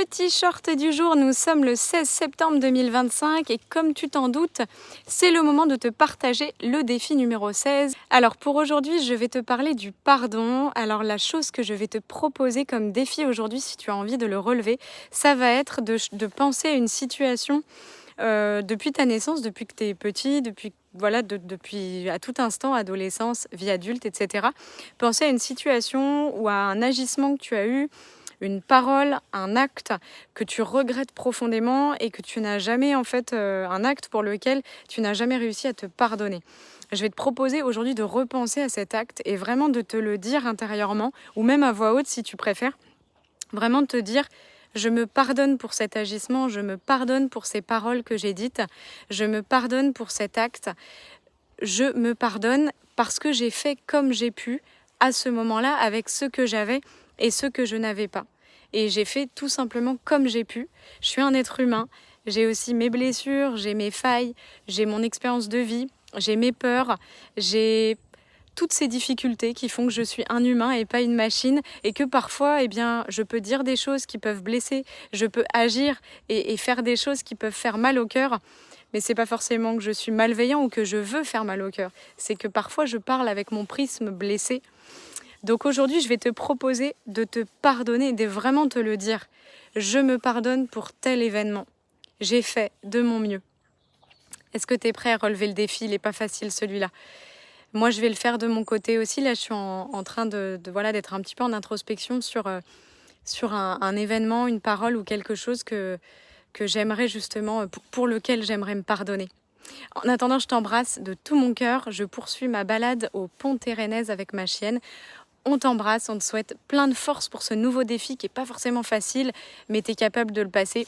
Petit short du jour, nous sommes le 16 septembre 2025 et comme tu t'en doutes, c'est le moment de te partager le défi numéro 16. Alors pour aujourd'hui, je vais te parler du pardon. Alors la chose que je vais te proposer comme défi aujourd'hui, si tu as envie de le relever, ça va être de penser à une situation depuis ta naissance, depuis que tu es petit, depuis à tout instant, adolescence, vie adulte, etc. Penser à une situation ou à un agissement que tu as eu, une parole, un acte que tu regrettes profondément et que tu n'as jamais un acte pour lequel tu n'as jamais réussi à te pardonner. Je vais te proposer aujourd'hui de repenser à cet acte et vraiment de te le dire intérieurement ou même à voix haute si tu préfères. Vraiment de te dire: je me pardonne pour cet agissement, je me pardonne pour ces paroles que j'ai dites, je me pardonne pour cet acte, je me pardonne parce que j'ai fait comme j'ai pu à ce moment-là avec ce que j'avais et ce que je n'avais pas. Et j'ai fait tout simplement comme j'ai pu. Je suis un être humain, j'ai aussi mes blessures, j'ai mes failles, j'ai mon expérience de vie, j'ai mes peurs, j'ai toutes ces difficultés qui font que je suis un humain et pas une machine et que parfois, je peux dire des choses qui peuvent blesser, je peux agir et faire des choses qui peuvent faire mal au cœur. Mais c'est pas forcément que je suis malveillant ou que je veux faire mal au cœur. C'est que parfois je parle avec mon prisme blessé. Donc aujourd'hui, je vais te proposer de te pardonner et de vraiment te le dire. Je me pardonne pour tel événement. J'ai fait de mon mieux. Est-ce que tu es prêt à relever le défi? Il n'est pas facile celui-là. Moi, je vais le faire de mon côté aussi. Là, je suis en train d'être un petit peu en introspection sur un événement, une parole ou quelque chose que j'aimerais justement, pour lequel j'aimerais me pardonner. En attendant, je t'embrasse de tout mon cœur. Je poursuis ma balade au Pont Térénèse avec ma chienne. On t'embrasse, on te souhaite plein de force pour ce nouveau défi qui n'est pas forcément facile, mais tu es capable de le passer.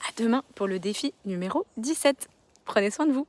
À demain pour le défi numéro 17. Prenez soin de vous.